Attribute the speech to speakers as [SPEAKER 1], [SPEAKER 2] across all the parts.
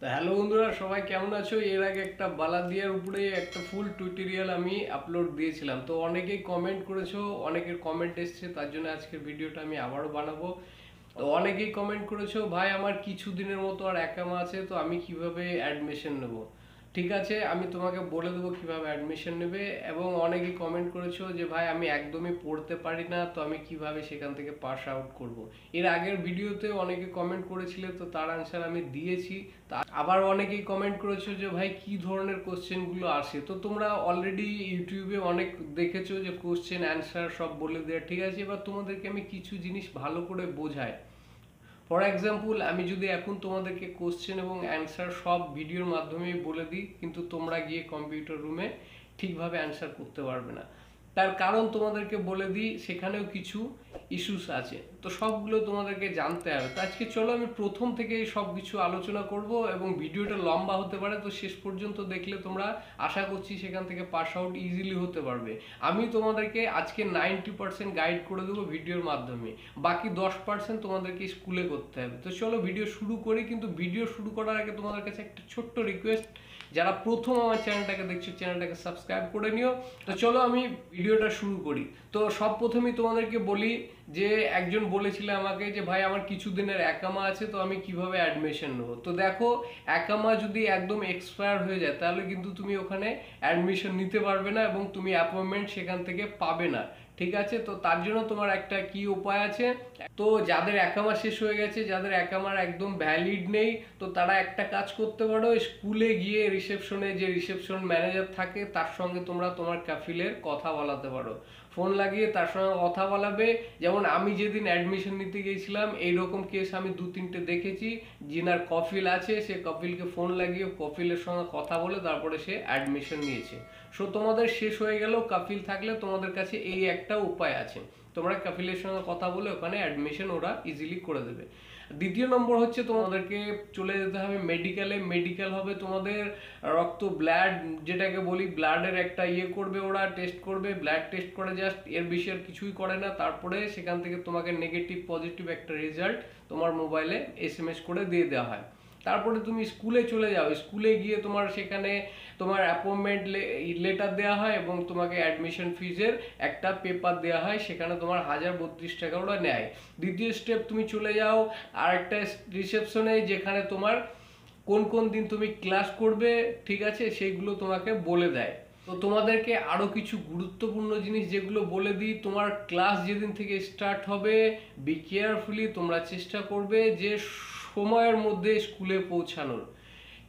[SPEAKER 1] তো হ্যালো বন্ধুরা, সবাই কেমন আছো? এর আগে একটা বালাদিয়ার উপরে একটা ফুল টিউটোরিয়াল আমি আপলোড দিয়েছিলাম। তো অনেকেই কমেন্ট করেছো, অনেকের কমেন্ট এসেছে, তার জন্য আজকের ভিডিওটা আমি আবারও বানাবো। তো অনেকেই কমেন্ট করেছো, ভাই আমার কিছু দিনের মতো আর একামা আছে, তো আমি কিভাবে অ্যাডমিশন নেব? ঠিক আছে, আমি তোমাকে বলে দেবো কিভাবে অ্যাডমিশন নেবে। এবং অনেকেই কমেন্ট করেছো যে ভাই আমি একদমই পড়তে পারি না, তো আমি কিভাবে সেখান থেকে পাস আউট করব। এর আগের ভিডিওতে অনেকে কমেন্ট করেছিলে, তো তার আনসার আমি দিয়েছি। আবার অনেকেই কমেন্ট করেছো যে ভাই কি ধরনের কোশ্চেনগুলো আসে। তো তোমরা অলরেডি ইউটিউবে অনেক দেখেছো যে কোশ্চেন অ্যান্সার সব বলে দেয়, ঠিক আছে। এবার তোমাদেরকে আমি কিছু জিনিস ভালো করে বোঝাই। ফর এক্সাম্পল, আমি যদি এখন তোমাদেরকে কোশ্চেন এবং অ্যান্সার সব ভিডিওর মাধ্যমেই বলে দিই, কিন্তু তোমরা গিয়ে কম্পিউটার রুমে ঠিকভাবে অ্যান্সার করতে পারবে না। তার কারণ তোমাদেরকে বলে দিই, সেখানেও কিছু ইস্যুস আছে, তো সবগুলো তোমাদেরকে জানতে হবে। তো আজকে চলো আমি প্রথম থেকে সব কিছু আলোচনা করব, এবং ভিডিওটা লম্বা হতে পারে, তো শেষ পর্যন্ত দেখলে তোমরা আশা করছি সেখান থেকে পাস আউট ইজিলি হতে পারবে। আমি তোমাদেরকে আজকে 90% গাইড করে দেবো ভিডিওর মাধ্যমে, বাকি 10% তোমাদেরকে স্কুলে করতে হবে। তো চলো ভিডিও শুরু করি, কিন্তু ভিডিও শুরু করার আগে তোমাদের কাছে একটা ছোট্ট রিকোয়েস্ট, যারা প্রথম আমার চ্যানেলটাকে দেখছো চ্যানেলটাকে সাবস্ক্রাইব করে নিও। তো চলো আমি ভিডিওটা শুরু করি। তো সব প্রথমেই তোমাদেরকে বলি যে একজন বলেছিল আমাকে যে ভাই আমার কিছুদিনের একামা আছে, তো আমি কিভাবে অ্যাডমিশন নেবো। তো দেখো, একামা যদি একদম এক্সপায়ার হয়ে যায় তাহলে কিন্তু তুমি ওখানে অ্যাডমিশন নিতে পারবে না, এবং তুমি অ্যাপয়েন্টমেন্ট সেখান থেকে পাবে না, ঠিক আছে। তো তার জন্য তোমার একটা কি উপায় আছে। তো যাদের একামা শেষ হয়ে গেছে, যাদের একামার একদম ভ্যালিড নেই, তো তারা একটা কাজ করতে পারো, স্কুলে গিয়ে রিসেপশনে যে রিসেপশন ম্যানেজার থাকে তার সঙ্গে তোমরা তোমার কাফিলের কথা বলাতে পারো। ফোন লাগিয়ে তার সঙ্গে কথা বলাবে। যেমন আমি যেদিন অ্যাডমিশন নিতে গিয়েছিলাম, এইরকম কেস আমি 2-3টে দেখেছি। যিনার কফিল আছে, সে কফিলকে ফোন লাগিয়ে কফিলের সঙ্গে কথা বলে তারপরে সে অ্যাডমিশন নিয়েছে। সো তোমাদের শেষ হয়ে গেলেও কাফিল থাকলে তোমাদের কাছে এই একটা উপায় আছে, তোমরা কাফিলের সঙ্গে কথা বলে ওখানে অ্যাডমিশন ওরা ইজিলি করে দেবে। দ্বিতীয় নম্বর হচ্ছে তোমাদেরকে চলে যেতে হবে মেডিকেলে। মেডিকেল হবে তোমাদের রক্ত, ব্লাড যেটাকে বলি, ব্লাডের একটা করবে, ওরা টেস্ট করবে, ব্লাড টেস্ট করে, জাস্ট এর বেশি আর কিছুই করে না। তারপরে সেখান থেকে তোমাকে নেগেটিভ পজিটিভ একটা রেজাল্ট তোমার মোবাইলে SMS করে দিয়ে দেওয়া হয়। তারপরে তুমি স্কুলে চলে যাও, স্কুলে গিয়ে তোমার সেখানে তোমার অ্যাপয়েন্টমেন্ট লেটার দেওয়া হয়, এবং তোমাকে অ্যাডমিশন ফিজের একটা পেপার দেওয়া হয়, সেখানে তোমার 1032 টাকা ওরা নেয়। দ্বিতীয় স্টেপ, তুমি চলে যাও আর একটা রিসেপশনে, যেখানে তোমার কোন কোন দিন তুমি ক্লাস করবে, ঠিক আছে, সেইগুলো তোমাকে বলে দেয়। তো তোমাদেরকে আরো কিছু গুরুত্বপূর্ণ জিনিস যেগুলো বলে দিই, তোমার ক্লাস যেদিন থেকে স্টার্ট হবে, বি কেয়ারফুলি, তোমরা চেষ্টা করবে যে সময়ের মধ্যে স্কুলে পৌঁছানোর।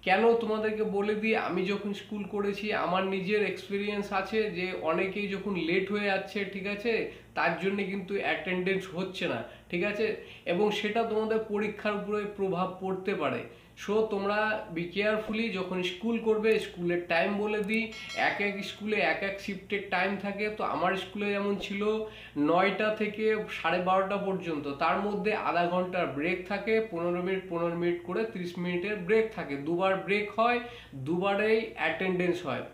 [SPEAKER 1] কেন তোমাদেরকে বলে দিই, আমি যখন স্কুল করেছি আমার নিজের এক্সপিরিয়েন্স আছে যে অনেকেই যখন লেট হয়ে যাচ্ছে, ঠিক আছে, তার জন্য কিন্তু অ্যাটেন্ডেন্স হচ্ছে না, ঠিক আছে, এবং সেটা তোমাদের পরীক্ষার উপরে প্রভাব পড়তে পারে। সো তোমরা বি কেয়ারফুলি যখন স্কুল করবে, স্কুলের টাইম বলে দিই। এক এক স্কুলে এক এক শিফটের টাইম থাকে। তো আমার স্কুলে যেমন ছিল 9টা থেকে 12:30 পর্যন্ত, তার মধ্যে আধা ঘন্টার ব্রেক থাকে, 15 মিনিট 15 মিনিট করে 30 মিনিটের ব্রেক থাকে, দুবার ব্রেক হয়, দুবারেই অ্যাটেন্ডেন্স হয়।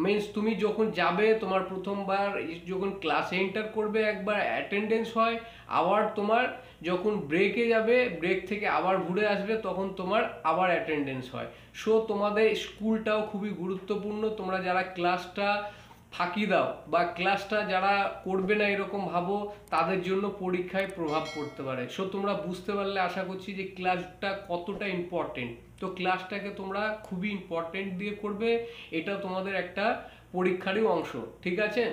[SPEAKER 1] মিনস তুমি যখন যাবে, তোমার প্রথমবার যখন ক্লাসে এন্টার করবে একবার অ্যাটেন্ডেন্স হয়, আবার তোমার যখন ব্রেকে যাবে, ব্রেক থেকে আবার ঘুরে আসবে, তখন তোমার আবার অ্যাটেন্ডেন্স হয়। সো তোমাদের স্কুলটাও খুবই গুরুত্বপূর্ণ। তোমরা যারা ক্লাসটা ফাঁকি দাও বা ক্লাসটা যারা করবে না এরকম ভাবো, তাদের জন্য পরীক্ষায় প্রভাব পড়তে পারে। সো তোমরা বুঝতে পারলে আশা করছি যে ক্লাসটা কতটা ইম্পর্টেন্ট। তো ক্লাসটাকে তোমরা খুবই ইম্পর্টেন্ট দিয়ে করবে, এটা তোমাদের একটা পরীক্ষারই অংশ, ঠিক আছে।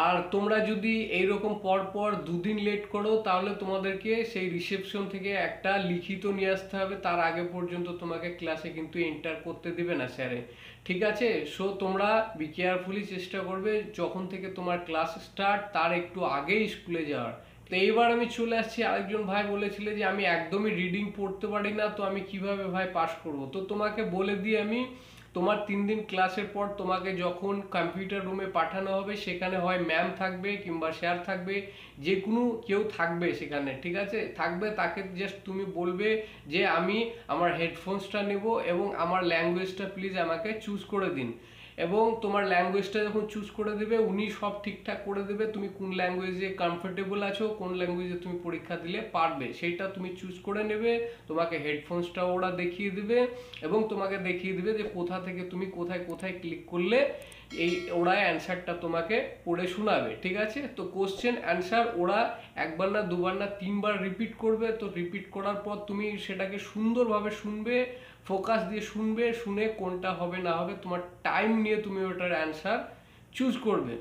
[SPEAKER 1] আর তোমরা যদি এইরকম পর পর 2 দিন লেট করো, তাহলে তোমাদেরকে সেই রিসেপশন থেকে একটা লিখিত নিয়ে আসতে হবে, তার আগে পর্যন্ত তোমাকে ক্লাসে কিন্তু এন্টার করতে দিবে না স্যারে, ঠিক আছে। সো তোমরা বি কেয়ারফুলি চেষ্টা করবে যখন থেকে তোমার ক্লাস স্টার্ট তার একটু আগেই স্কুলে যাওয়ার। তো এইবার আমি চলে আসছি, আরেকজন ভাই বলেছিল যে আমি একদমই রিডিং পড়তে পারি না, তো আমি কিভাবে ভাই পাস করব। তো তোমাকে বলে দিই আমি, তোমার 3 দিন ক্লাসের পর তোমাকে যখন কম্পিউটার রুমে পাঠানো হবে, সেখানে হয় ম্যাম থাকবে কিংবা স্যার থাকবে, যে কোনো কেউ থাকবে সেখানে, ঠিক আছে, থাকবে। তাকে জাস্ট তুমি বলবে যে আমি আমার হেডফোনসটা নেব এবং আমার ল্যাঙ্গুয়েজটা প্লিজ আমাকে চুজ করে দিন। এবং তোমার ল্যাঙ্গুয়েজটা যখন চুজ করে দেবে উনি সব ঠিকঠাক করে দেবে, তুমি কোন ল্যাঙ্গুয়েজে কমফোর্টেবল আছো, কোন ল্যাঙ্গুয়েজে তুমি পরীক্ষা দিলে পারবে সেইটা তুমি চুজ করে নেবে। তোমাকে হেডফোনসটাও ওরা দেখিয়ে দিবে এবং তোমাকে দেখিয়ে দিবে যে কোথা থেকে তুমি কোথায় কোথায় ক্লিক করলে এই ওরা অ্যান্সারটা তোমাকে পড়ে শোনাবে, ঠিক আছে। তো কোশ্চেন অ্যান্সার ওরা একবার না দুবার না তিনবার রিপিট করবে। তো রিপিট করার পর তুমি সেটাকে সুন্দরভাবে শুনবে, ফোকাস দিয়ে শুনবে, শুনে কোনটা হবে না হবে তোমার টাইম নিয়ে তুমি ওটার অ্যান্সার চুজ করবে।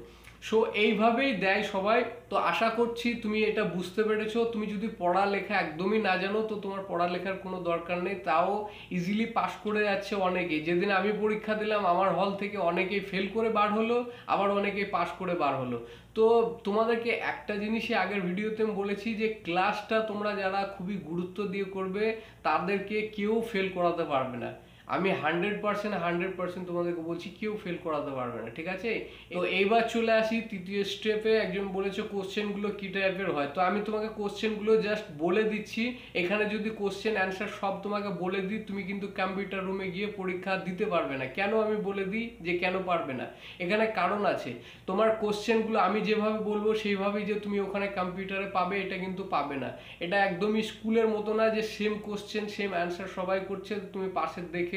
[SPEAKER 1] সো এইভাবেই দেয় সবাই। তো আশা করছি তুমি এটা বুঝতে পেরেছো। তুমি যদি পড়ালেখা একদমই না জানো তো তোমার পড়ালেখার কোনো দরকার নেই, তাও ইজিলি পাস করে যাচ্ছে অনেকেই। যেদিন আমি পরীক্ষা দিলাম আমার হল থেকে অনেকেই ফেল করে বার হলো, আবার অনেকেই পাস করে বার হলো। তো তোমাদেরকে একটা জিনিসই আগের ভিডিওতে আমি বলেছি যে ক্লাসটা তোমরা যারা খুবই গুরুত্ব দিয়ে করবে তাদেরকে কেউ ফেল করাতে পারবে না। আমি 100% তোমাদেরকে বলছি কেউ ফেল করাতে পারবে না, ঠিক আছে। তো এইবার চলে আসি তৃতীয় স্টেপে। একজন বলেছো কোশ্চেনগুলো কি টাইপের হয়, তো আমি তোমাকে কোশ্চেনগুলো জাস্ট বলে দিচ্ছি। এখানে যদি কোশ্চেন অ্যান্সার সব তোমাকে বলে দিই তুমি কিন্তু কম্পিউটার রুমে গিয়ে পরীক্ষা দিতে পারবে না। কেন আমি বলে দিই যে কেন পারবে না, এখানে কারণ আছে। তোমার কোশ্চেনগুলো আমি যেভাবে বলবো সেইভাবেই যে তুমি ওখানে কম্পিউটারে পাবে এটা কিন্তু পাবে না। এটা একদমই স্কুলের মতো না যে সেম কোশ্চেন সেম অ্যান্সার সবাই করছে তুমি পাশে দেখে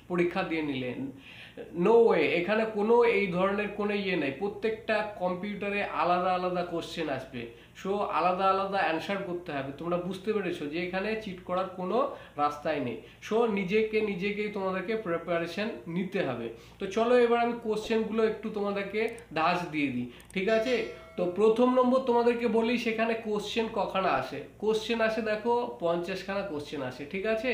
[SPEAKER 1] পরীক্ষা দিয়ে নিলেন। নো ওয়ে, এখানে কোনো এই ধরনের কোনো ইয়ে নেই। প্রত্যেকটা কম্পিউটারে আলাদা আলাদা কোশ্চেন আসবে, সো আলাদা আলাদা অ্যান্সার করতে হবে। তোমরা বুঝতে পেরেছো যে এখানে চিট করার কোনো রাস্তাই নেই। সো নিজেকেই তোমাদেরকে প্রিপারেশন নিতে হবে। তো চলো এবার আমি কোশ্চেনগুলো একটু তোমাদেরকে ধাঁচ দিয়ে দিই, ঠিক আছে। তো প্রথম নম্বর তোমাদেরকে বলি সেখানে কোশ্চেন কখানা আসে। কোশ্চেন আসে দেখো 50খানা কোশ্চেন আসে, ঠিক আছে।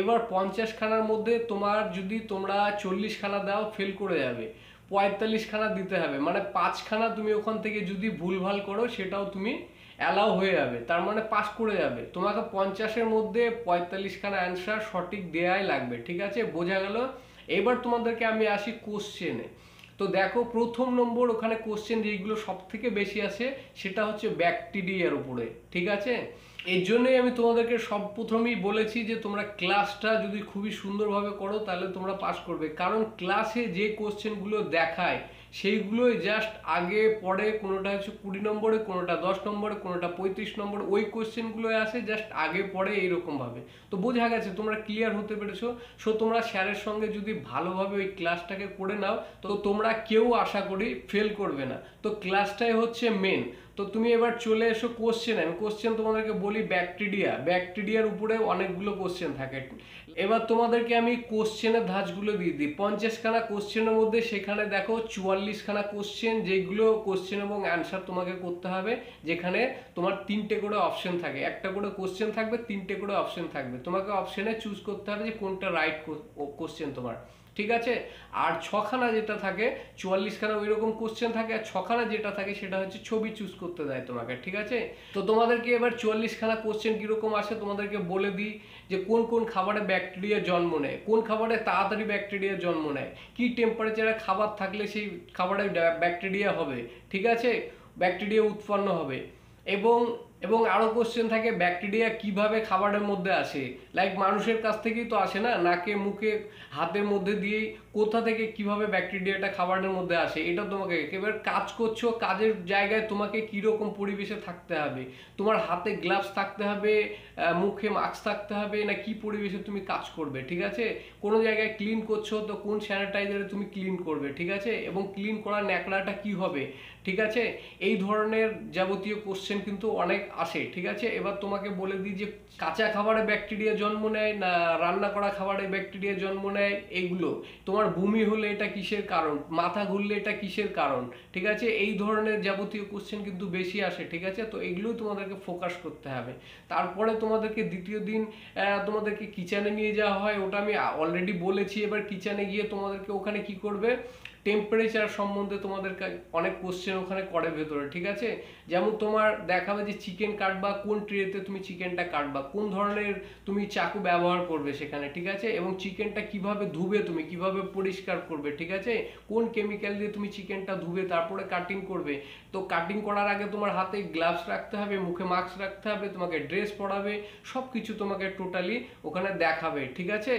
[SPEAKER 1] এবার 50খানার মধ্যে তোমার যদি তোমরা 40খানা দাও ফেল করে যাবে, 45খানা দিতে হবে, মানে 5খানা তুমি ওখান থেকে যদি ভুলভাল করো সেটাও তুমি অ্যালাউ হয়ে যাবে, তার মানে পাস করে যাবে। তোমাকে 50-এর মধ্যে 45খানা অ্যান্সার সঠিক দেয়াই লাগবে, ঠিক আছে, বোঝা গেল। এবার তোমাদেরকে আমি আসি কোশ্চেনে। তো দেখো প্রথম নম্বর ওখানে কোশ্চেন যেগুলো সব থেকে বেশি আসে সেটা হচ্ছে ব্যাকটেরিয়ার উপরে, ঠিক আছে। এর জন্যই আমি তোমাদেরকে সব প্রথমেই বলেছি যে তোমরা ক্লাসটা যদি খুবই সুন্দরভাবে করো তাহলে তোমরা পাস করবে। কারণ ক্লাসে যে কোশ্চেনগুলো দেখায় সেইগুলোই জাস্ট আগে পরে, কোনোটা হচ্ছে 20 নম্বরে, কোনোটা 10 নম্বরে, কোনোটা 35 নম্বরে, ওই কোশ্চেনগুলোই আসে জাস্ট আগে পরে এইরকমভাবে। তো বোঝা গেছে তোমরা ক্লিয়ার হতে পেরেছো। সো তোমরা স্যারের সঙ্গে যদি ভালোভাবে ওই ক্লাসটাকে করে নাও তো তোমরা কেউ আশা করি ফেল করবে না। তো ক্লাসটাই হচ্ছে মেন। তো তুমি এবার চলে এসো কোশ্চেন। আমি কোশ্চেন তোমাদেরকে বলি ব্যাকটেরিয়ার উপরে অনেকগুলো কোশ্চেন থাকে। এবার তোমাদেরকে আমি কোশ্চেনের ধাঁচগুলো দিয়ে দিই। 50খানা কোশ্চেনের মধ্যে সেখানে দেখো 44খানা কোশ্চেন, যেগুলো কোশ্চেন এবং অ্যান্সার তোমাকে করতে হবে, যেখানে তোমার 3টে করে অপশন থাকে। একটা করে কোশ্চেন থাকবে, 3টে করে অপশন থাকবে। তোমাকে অপশনে চুজ করতে হবে যে কোনটা রাইট কোশ্চেন তোমার, ঠিক আছে। আর 6খানা যেটা থাকে, 44খানা ওই রকম কোশ্চেন থাকে, আর 6খানা যেটা থাকে সেটা হচ্ছে ছবি চুজ করতে দেয় তোমাকে, ঠিক আছে। তো তোমাদেরকে এবার 44খানা কোশ্চেন কিরকম আসে তোমাদেরকে বলে দিই যে কোন কোন খাবারে ব্যাকটেরিয়া জন্ম নেয়, কোন খাবারে তাড়াতাড়ি ব্যাকটেরিয়া জন্ম নেয়, কি টেম্পারেচারে খাবার থাকলে সেই খাবারে ব্যাকটেরিয়া হবে, ঠিক আছে, ব্যাকটেরিয়া উৎপন্ন হবে। এবং এবং আরো কোশ্চেন থাকে ব্যাকটেরিয়া কিভাবে খাবারের মধ্যে আসে, লাইক মানুষের কাছ থেকেই তো আসে না, নাকে মুখে হাতের মধ্যে দিয়েই কোথা থেকে কিভাবে ব্যাকটেরিয়াটা খাবারের মধ্যে আসে এটা তোমাকে। এবার কাজ করছো, কাজের জায়গায় তোমাকে কিরকম পরিবেশে থাকতে হবে, তোমার হাতে গ্লাভস থাকতে হবে, মুখে মাস্ক থাকতে হবে, না কি পরিবেশে তুমি কাজ করবে, ঠিক আছে। কোনো জায়গায় ক্লিন করছো তো কোন স্যানিটাইজারে তুমি ক্লিন করবে, ঠিক আছে, এবং ক্লিন করার ন্যাকড়াটা কি হবে, ঠিক আছে। এই ধরনের যাবতীয় কোশ্চেন কিন্তু অনেক আসে, ঠিক আছে। এবার তোমাকে বলে দিই যে কাঁচা খাবারে ব্যাকটেরিয়া জন্ম নেয় না রান্না করা খাবারে ব্যাকটেরিয়া জন্ম নেয়, এইগুলো। তোমার বমি হলে এটা কিসের কারণ, মাথা ঘুরলে এটা কিসের কারণ, ঠিক আছে। এই ধরনের যাবতীয় কোশ্চেন কিন্তু বেশি আসে, ঠিক আছে। তো এইগুলোই তোমাদেরকে ফোকাস করতে হবে। তারপরে তোমাদেরকে দ্বিতীয় দিন তোমাদেরকে কিচেনে নিয়ে যাওয়া হয়, ওটা আমি অলরেডি বলেছি। এবার কিচেনে গিয়ে তোমাদেরকে ওখানে কি করবে, টেম্পারেচার সম্বন্ধে তোমাদের অনেক কোশ্চেন ওখানে করে ভেতরে, ঠিক আছে। যেমন তোমার দেখাবে যে চিকেন কাটবা, কোন ট্রেতে তুমি চিকেনটা কাটবা, কোন ধরনের তুমি চাকু ব্যবহার করবে সেখানে, ঠিক আছে, এবং চিকেনটা কিভাবে ধুবে, তুমি কিভাবে পরিষ্কার করবে, ঠিক আছে, কোন কেমিক্যাল দিয়ে তুমি চিকেনটা ধুবে তারপরে কাটিং করবে। তো কাটিং করার আগে তোমার হাতে গ্লাভস রাখতে হবে, মুখে মাস্ক রাখতে হবে, তোমাকে ড্রেস পরাবে, সব কিছু তোমাকে টোটালি ওখানে দেখাবে, ঠিক আছে।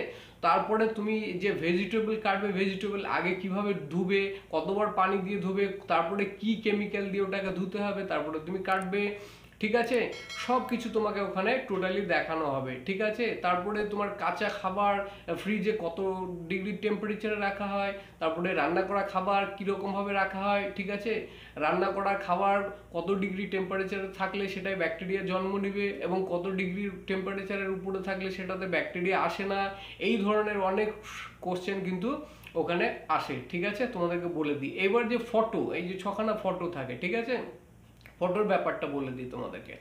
[SPEAKER 1] তারপরে তুমি যে ভেজিটেবল কাটবে, ভেজিটেবল আগে কিভাবে ধুবে, কতবার পানি দিয়ে ধুবে, তারপরে কি কেমিক্যাল দিয়ে ওটাকে ধুতে হবে, তারপরে তুমি কাটবে, ঠিক আছে? সব কিছু তোমাকে ওখানে টোটালি দেখানো হবে, ঠিক আছে? তারপরে তোমার কাঁচা খাবার ফ্রিজে কত ডিগ্রি টেম্পারেচারে রাখা হয়, তারপরে রান্না করা খাবার কীরকমভাবে রাখা হয়, ঠিক আছে? রান্না করা খাবার কত ডিগ্রি টেম্পারেচারে থাকলে সেটাই ব্যাকটেরিয়া জন্ম নেবে এবং কত ডিগ্রি টেম্পারেচারের উপরে থাকলে সেটাতে ব্যাকটেরিয়া আসে না। এই ধরনের অনেক কোশ্চেন কিন্তু ওখানে আসে, ঠিক আছে? তোমাদেরকে বলে দিই। এবার যে ফটো, এই যে 6খানা ফটো থাকে, ঠিক আছে? ফটোর ব্যাপারটা বলে দিই তোমাদেরকে।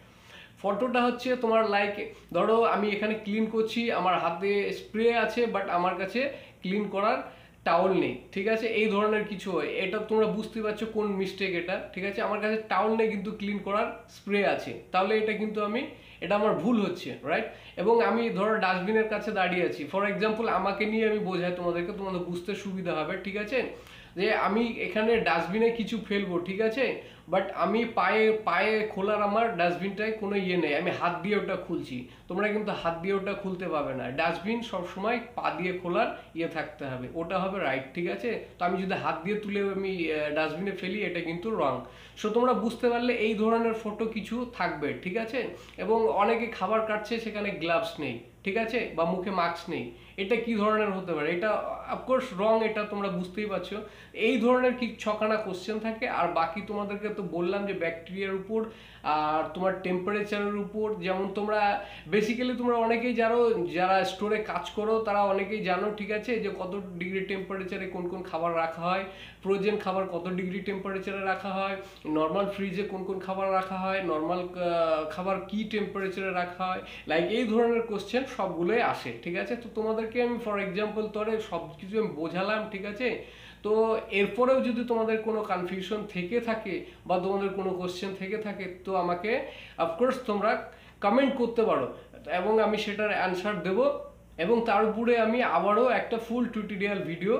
[SPEAKER 1] ফটোটা হচ্ছে তোমার লাইক, ধরো আমি এখানে ক্লিন করছি, আমার হাতে স্প্রে আছে বাট আমার কাছে ক্লিন করার টাওয়েল নেই, ঠিক আছে? এই ধরনের কিছু হয়, এটা তোমরা বুঝতে পারছো কোন মিস্টেক এটা, ঠিক আছে? আমার কাছে টাওয়েল নেই কিন্তু ক্লিন করার স্প্রে আছে, তাহলে এটা কিন্তু এটা আমার ভুল হচ্ছে, রাইট? এবং আমি ধরো ডাস্টবিনের কাছে দাঁড়িয়ে আছি, ফর এক্সাম্পল আমাকে নিয়ে আমি বোঝাই তোমাদের বুঝতে সুবিধা হবে, ঠিক আছে? যে আমি এখানে ডাস্টবিনে কিছু ফেলবো, ঠিক আছে? বাট আমি পায়ে পায়ে খোলার আমার ডাস্টবিনটায় কোনো ইয়ে নেই, আমি হাত দিয়ে ওটা খুলছি। তোমরা কিন্তু হাত দিয়ে ওটা খুলতে পারবে না, ডাস্টবিন সবসময় পা দিয়ে খোলার ইয়ে থাকতে হবে, ওটা হবে রাইট, ঠিক আছে? তো আমি যদি হাত দিয়ে তুলে আমি ডাস্টবিনে ফেলি, এটা কিন্তু রং। সো তোমরা বুঝতে পারলে এই ধরনের ফটো কিছু থাকবে, ঠিক আছে? এবং অনেকে খাবার কাটছে, সেখানে গ্লাভস নেই, ঠিক আছে? বা মুখে মাস্ক নেই, এটা কি ধরনের হতে পারে? এটা অফকোর্স রং, এটা তোমরা বুঝতেই পারছো। এই ধরনের কি 6খানা কোশ্চেন থাকে। আর বাকি তোমাদেরকে তো বললাম যে ব্যাকটেরিয়ার উপর আর তোমার টেম্পারেচারের উপর, যেমন তোমরা বেসিক্যালি তোমরা অনেকেই জানো, যারা স্টোরে কাজ করো তারা অনেকেই জানো, ঠিক আছে? যে কত ডিগ্রি টেম্পারেচারে কোন কোন খাবার রাখা হয়, ফ্রোজেন খাবার কত ডিগ্রি টেম্পারেচারে রাখা হয়, নর্মাল ফ্রিজে কোন কোন খাবার রাখা হয়, নর্মাল খাবার কি টেম্পারেচারে রাখা হয়, লাইক এই ধরনের কোশ্চেন সবগুলোই আসে, ঠিক আছে? তো তোমাদেরকে আমি ফর এক্সাম্পল তরে সব কিছু আমি বোঝালাম, ঠিক আছে? তো এরপরেও যদি তোমাদের কোনো কনফিউশন থেকে থাকে বা তোমাদের কোনো কোশ্চেন থেকে থাকে, তো আমাকে অফকোর্স তোমরা কমেন্ট করতে পারো এবং আমি সেটার অ্যান্সার দেব। এবং তার উপরে আমি আবারও একটা ফুল টিউটোরিয়াল ভিডিও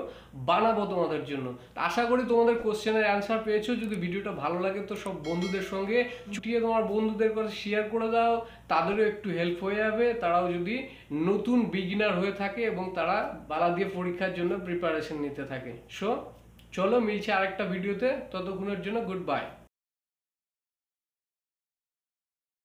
[SPEAKER 1] বানাবো তোমাদের জন্য। আশা করি তোমাদের কোশ্চেনের অ্যান্সার পেয়েছো। যদি ভিডিওটা ভালো লাগে তো সব বন্ধুদের সঙ্গে ছুটিয়ে তোমার বন্ধুদের কাছে শেয়ার করে দাও, তাদেরও একটু হেল্প হয়ে যাবে, তারাও যদি নতুন বিগিনার হয়ে থাকে এবং তারা বালা দিয়ে পরীক্ষার জন্য প্রিপারেশন নিতে থাকে। সো চলো, মিলছে আরেকটা ভিডিওতে, ততক্ষণের জন্য গুড বাই।